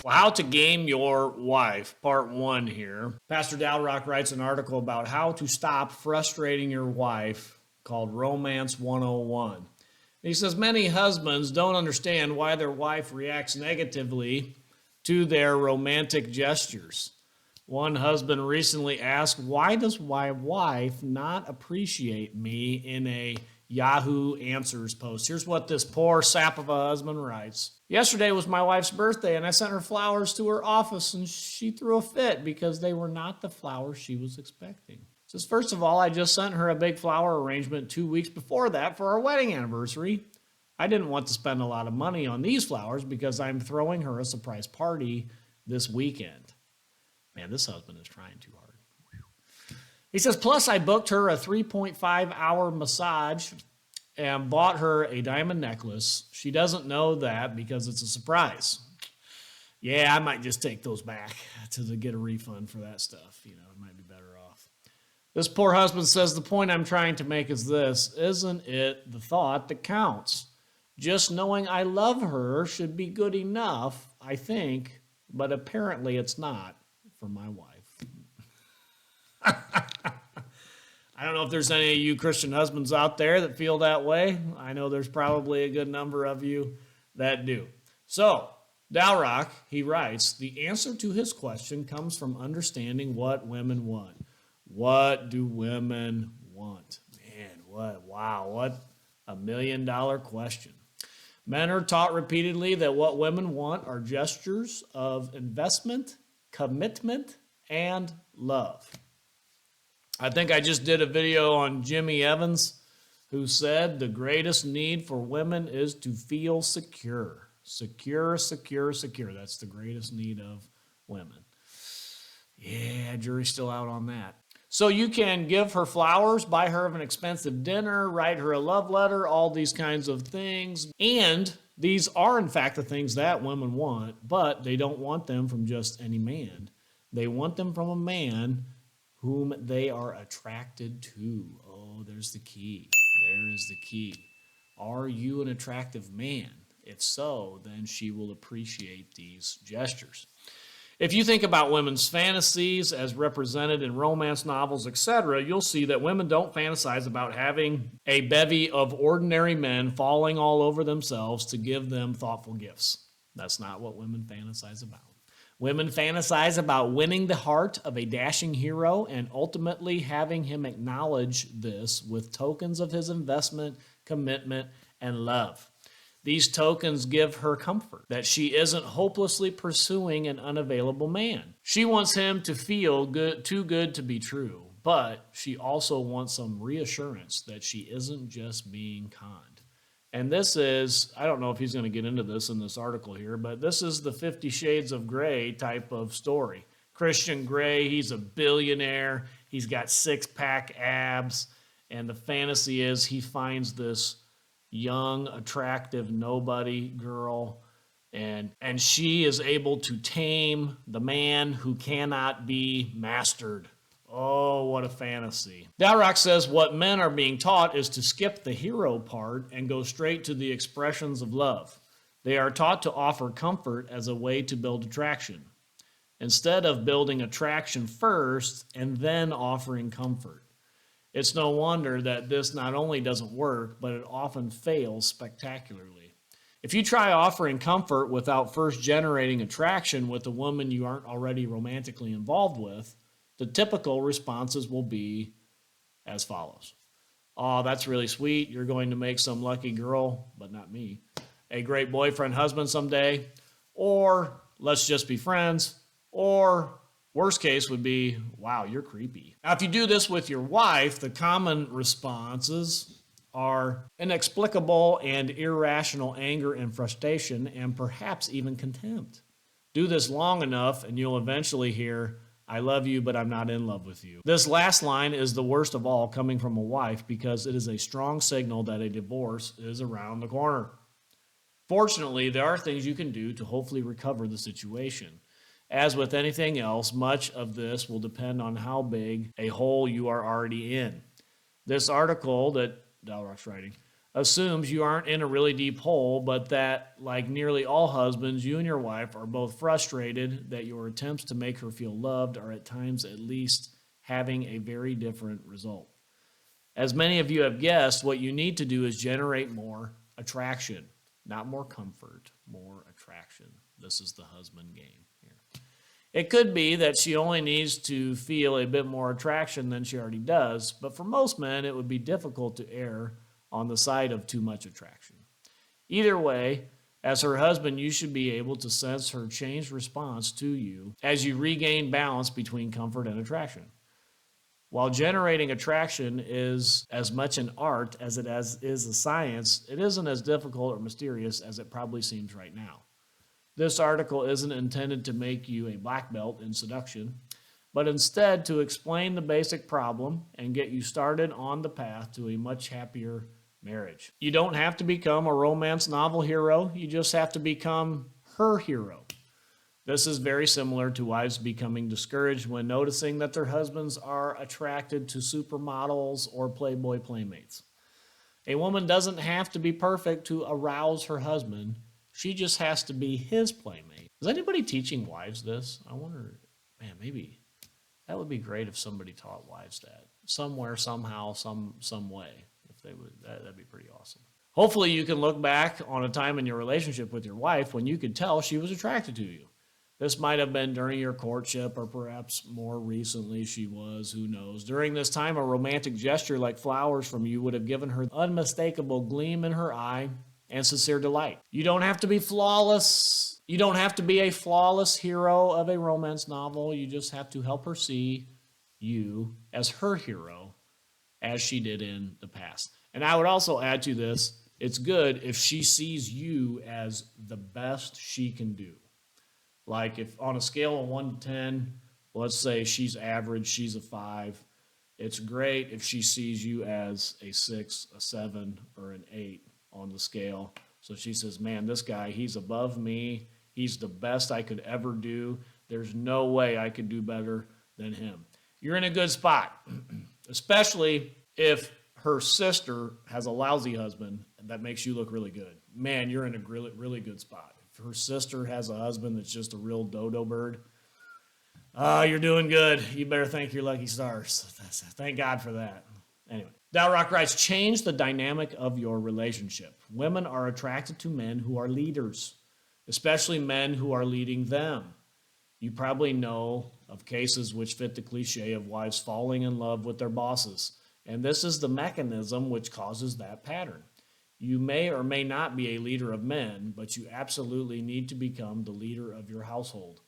Well, how to game your wife, part 1 here. Pastor Dalrock writes an article about how to stop frustrating your wife called Romance 101. He says many husbands don't understand why their wife reacts negatively to their romantic gestures. One husband recently asked, why does my wife not appreciate me in a Yahoo Answers post? Here's what this poor sap of a husband writes. Yesterday was my wife's birthday, and I sent her flowers to her office, and she threw a fit because they were not the flowers she was expecting. Says, first of all, I just sent her a big flower arrangement 2 weeks before that for our wedding anniversary. I didn't want to spend a lot of money on these flowers because I'm throwing her a surprise party this weekend. Man, this husband is trying too hard. He says, plus I booked her a 3.5-hour massage and bought her a diamond necklace. She doesn't know that because it's a surprise. Yeah, I might just take those back to get a refund for that stuff. You know, it might be better off. This poor husband says, the point I'm trying to make is this. Isn't it the thought that counts? Just knowing I love her should be good enough, I think, but apparently it's not for my wife. I don't know if there's any of you Christian husbands out there that feel that way. I know there's probably a good number of you that do. So, Dalrock, he writes, the answer to his question comes from understanding what women want. What do women want? Man, what a $1 million question. Men are taught repeatedly that what women want are gestures of investment, commitment, and love. I think I just did a video on Jimmy Evans, who said the greatest need for women is to feel secure. Secure. That's the greatest need of women. Yeah, jury's still out on that. So you can give her flowers, buy her an expensive dinner, write her a love letter, all these kinds of things. And these are, in fact, the things that women want, but they don't want them from just any man. They want them from a man whom they are attracted to. Oh, there's the key. There is the key. Are you an attractive man? If so, then she will appreciate these gestures. If you think about women's fantasies as represented in romance novels, etc., you'll see that women don't fantasize about having a bevy of ordinary men falling all over themselves to give them thoughtful gifts. That's not what women fantasize about. Women fantasize about winning the heart of a dashing hero and ultimately having him acknowledge this with tokens of his investment, commitment, and love. These tokens give her comfort that she isn't hopelessly pursuing an unavailable man. She wants him to feel good, too good to be true, but she also wants some reassurance that she isn't just being conned. And this is, I don't know if he's going to get into this in this article here, but this is the 50 Shades of Grey type of story. Christian Grey, he's a billionaire. He's got six-pack abs. And the fantasy is he finds this young, attractive, nobody girl, and she is able to tame the man who cannot be mastered. Oh, what a fantasy. Dalrock says what men are being taught is to skip the hero part and go straight to the expressions of love. They are taught to offer comfort as a way to build attraction, instead of building attraction first and then offering comfort. It's no wonder that this not only doesn't work, but it often fails spectacularly. If you try offering comfort without first generating attraction with a woman you aren't already romantically involved with, the typical responses will be as follows. Oh, that's really sweet. You're going to make some lucky girl, but not me, a great boyfriend, husband someday. Or let's just be friends. Or worst case would be, wow, you're creepy. Now, if you do this with your wife, the common responses are inexplicable and irrational anger and frustration, and perhaps even contempt. Do this long enough and you'll eventually hear, I love you, but I'm not in love with you. This last line is the worst of all coming from a wife because it is a strong signal that a divorce is around the corner. Fortunately, there are things you can do to hopefully recover the situation. As with anything else, much of this will depend on how big a hole you are already in. This article that Dalrock's writing assumes you aren't in a really deep hole, but that, like nearly all husbands, you and your wife are both frustrated that your attempts to make her feel loved are at times at least having a very different result. As many of you have guessed, what you need to do is generate more attraction, not more comfort, more attraction. This is the husband game here. It could be that she only needs to feel a bit more attraction than she already does, but for most men, it would be difficult to err on the side of too much attraction. Either way, as her husband, you should be able to sense her changed response to you as you regain balance between comfort and attraction. While generating attraction is as much an art as it is a science, it isn't as difficult or mysterious as it probably seems right now. This article isn't intended to make you a black belt in seduction, but instead to explain the basic problem and get you started on the path to a much happier marriage. You don't have to become a romance novel hero, you just have to become her hero. This is very similar to wives becoming discouraged when noticing that their husbands are attracted to supermodels or Playboy playmates. A woman doesn't have to be perfect to arouse her husband. She just has to be his playmate. Is anybody teaching wives this? I wonder, man, maybe that would be great if somebody taught wives that. Somewhere, somehow, some way. If they would, that'd be pretty awesome. Hopefully you can look back on a time in your relationship with your wife when you could tell she was attracted to you. This might have been during your courtship, or perhaps more recently she was, who knows. During this time, a romantic gesture like flowers from you would have given her unmistakable gleam in her eye and sincere delight. You don't have to be flawless. You don't have to be a flawless hero of a romance novel. You just have to help her see you as her hero, as she did in the past. And I would also add to this, it's good if she sees you as the best she can do. Like if on a scale of 1 to 10, let's say she's average, she's a 5. It's great if she sees you as a 6, a 7, or an 8 on the scale. So she says, man, this guy, he's above me. He's the best I could ever do. There's no way I could do better than him. You're in a good spot, especially if her sister has a lousy husband that makes you look really good. Man, you're in a really, really good spot. If her sister has a husband that's just a real dodo bird, you're doing good. You better thank your lucky stars. Thank God for that. Anyway, Dalrock writes, change the dynamic of your relationship. Women are attracted to men who are leaders, especially men who are leading them. You probably know of cases which fit the cliche of wives falling in love with their bosses, and this is the mechanism which causes that pattern. You may or may not be a leader of men, but you absolutely need to become the leader of your household.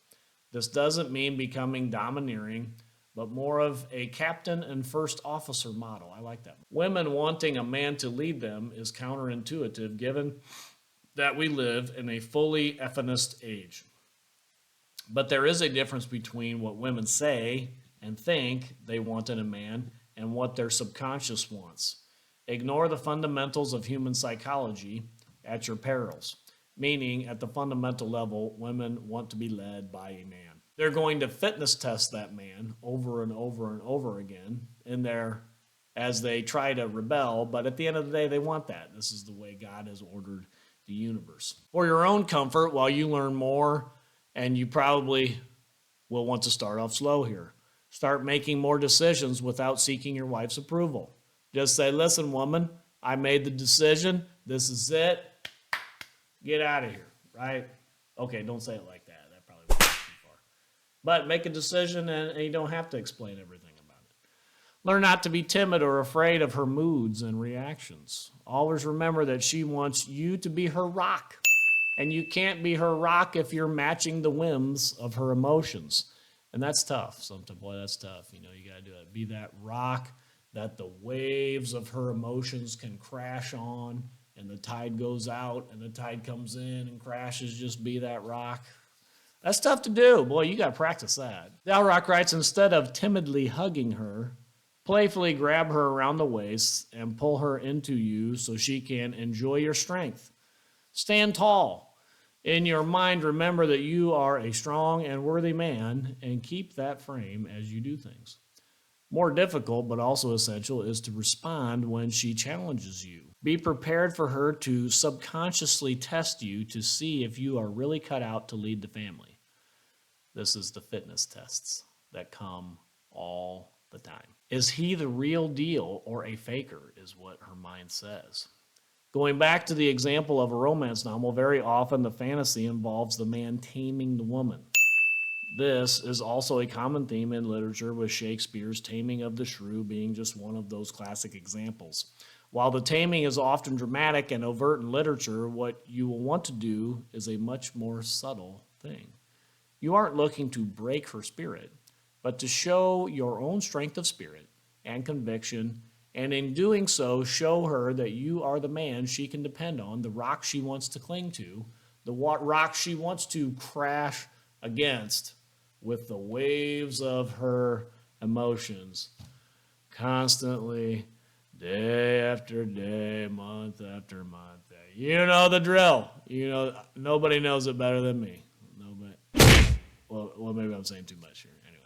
This doesn't mean becoming domineering, but more of a captain and first officer model. I like that. Women wanting a man to lead them is counterintuitive given that we live in a fully feminist age. But there is a difference between what women say and think they want in a man and what their subconscious wants. Ignore the fundamentals of human psychology at your perils, meaning at the fundamental level, women want to be led by a man. They're going to fitness test that man over and over and over again as they try to rebel, but at the end of the day, they want that. This is the way God has ordered the universe. For your own comfort, while you learn more, and you probably will want to start off slow here, start making more decisions without seeking your wife's approval. Just say, listen, woman, I made the decision. This is it. Get out of here, right? Okay, don't say it like that. That probably went too far. But make a decision, and you don't have to explain everything about it. Learn not to be timid or afraid of her moods and reactions. Always remember that she wants you to be her rock. And you can't be her rock if you're matching the whims of her emotions. And that's tough. Sometimes, boy, that's tough. You got to do it. Be that rock that the waves of her emotions can crash on, and the tide goes out, and the tide comes in and crashes. Just be that rock. That's tough to do. Boy, you got to practice that. Dalrock writes, instead of timidly hugging her, playfully grab her around the waist and pull her into you so she can enjoy your strength. Stand tall. In your mind, remember that you are a strong and worthy man, and keep that frame as you do things. More difficult, but also essential, is to respond when she challenges you. Be prepared for her to subconsciously test you to see if you are really cut out to lead the family. This is the fitness tests that come all the time. Is he the real deal or a faker, is what her mind says. Going back to the example of a romance novel, very often the fantasy involves the man taming the woman. This is also a common theme in literature, with Shakespeare's Taming of the Shrew being just one of those classic examples. While the taming is often dramatic and overt in literature, what you will want to do is a much more subtle thing. You aren't looking to break her spirit, but to show your own strength of spirit and conviction, and in doing so, show her that you are the man she can depend on, the rock she wants to cling to, the rock she wants to crash against with the waves of her emotions constantly, day after day, month after month. You know the drill. You know, nobody knows it better than me. Nobody. Well, maybe I'm saying too much here. Anyway.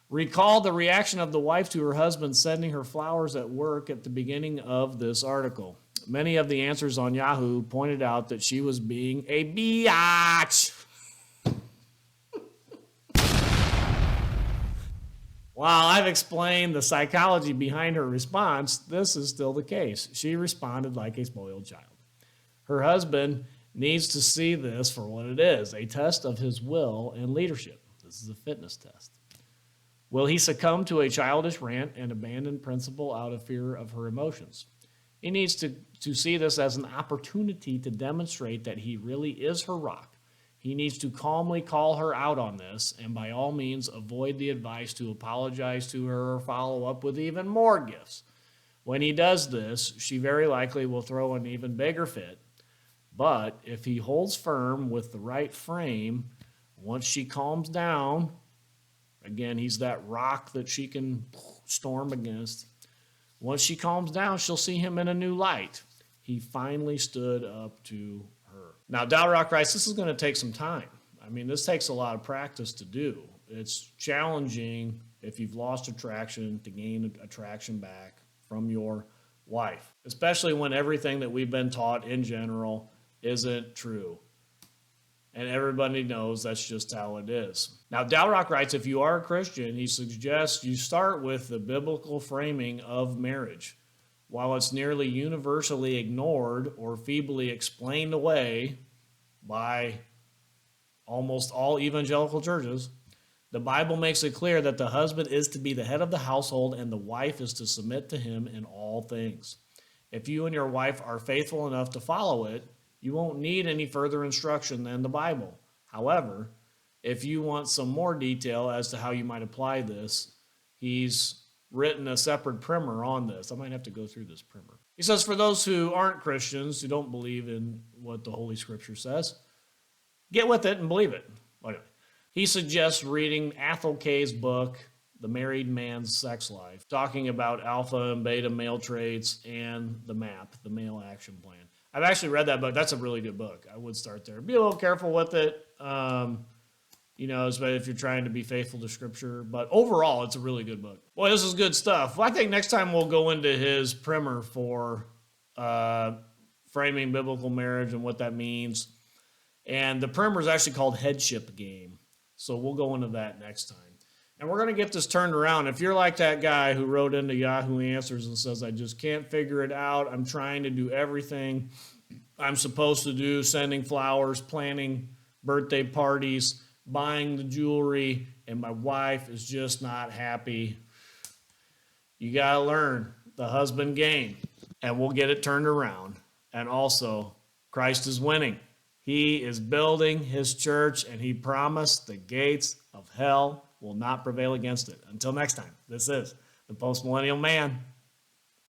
Recall the reaction of the wife to her husband sending her flowers at work at the beginning of this article. Many of the answers on Yahoo pointed out that she was being a biatch. While I've explained the psychology behind her response, this is still the case. She responded like a spoiled child. Her husband needs to see this for what it is, a test of his will and leadership. This is a fitness test. Will he succumb to a childish rant and abandon principle out of fear of her emotions? He needs to see this as an opportunity to demonstrate that he really is her rock. He needs to calmly call her out on this, and by all means avoid the advice to apologize to her or follow up with even more gifts. When he does this, she very likely will throw an even bigger fit. But if he holds firm with the right frame, once she calms down, again, he's that rock that she can storm against. Once she calms down, she'll see him in a new light. He finally stood up to her. Now, Dalrock writes, this is going to take some time. I mean, this takes a lot of practice to do. It's challenging if you've lost attraction to gain attraction back from your wife, especially when everything that we've been taught in general isn't true. And everybody knows that's just how it is. Now, Dalrock writes, if you are a Christian, he suggests you start with the biblical framing of marriage. While it's nearly universally ignored or feebly explained away by almost all evangelical churches, the Bible makes it clear that the husband is to be the head of the household and the wife is to submit to him in all things. If you and your wife are faithful enough to follow it, you won't need any further instruction than the Bible. However, if you want some more detail as to how you might apply this, he's written a separate primer on this. I might have to go through this primer. He says, for those who aren't Christians, who don't believe in what the Holy Scripture says, get with it and believe it. Anyway, he suggests reading Athol Kay's book, The Married Man's Sex Life, talking about alpha and beta male traits and the MAP, the Male Action Plan. I've actually read that book. That's a really good book. I would start there. Be a little careful with it, especially if you're trying to be faithful to Scripture. But overall, it's a really good book. Boy, this is good stuff. Well, I think next time we'll go into his primer for framing biblical marriage and what that means. And the primer is actually called Headship Game. So we'll go into that next time. And we're going to get this turned around. If you're like that guy who wrote into Yahoo Answers and says, I just can't figure it out. I'm trying to do everything I'm supposed to do, sending flowers, planning birthday parties, buying the jewelry, and my wife is just not happy. You got to learn the husband game, and we'll get it turned around. And also, Christ is winning. He is building his church, and he promised the gates of hell will not prevail against it. Until next time, this is the Postmillennial Man.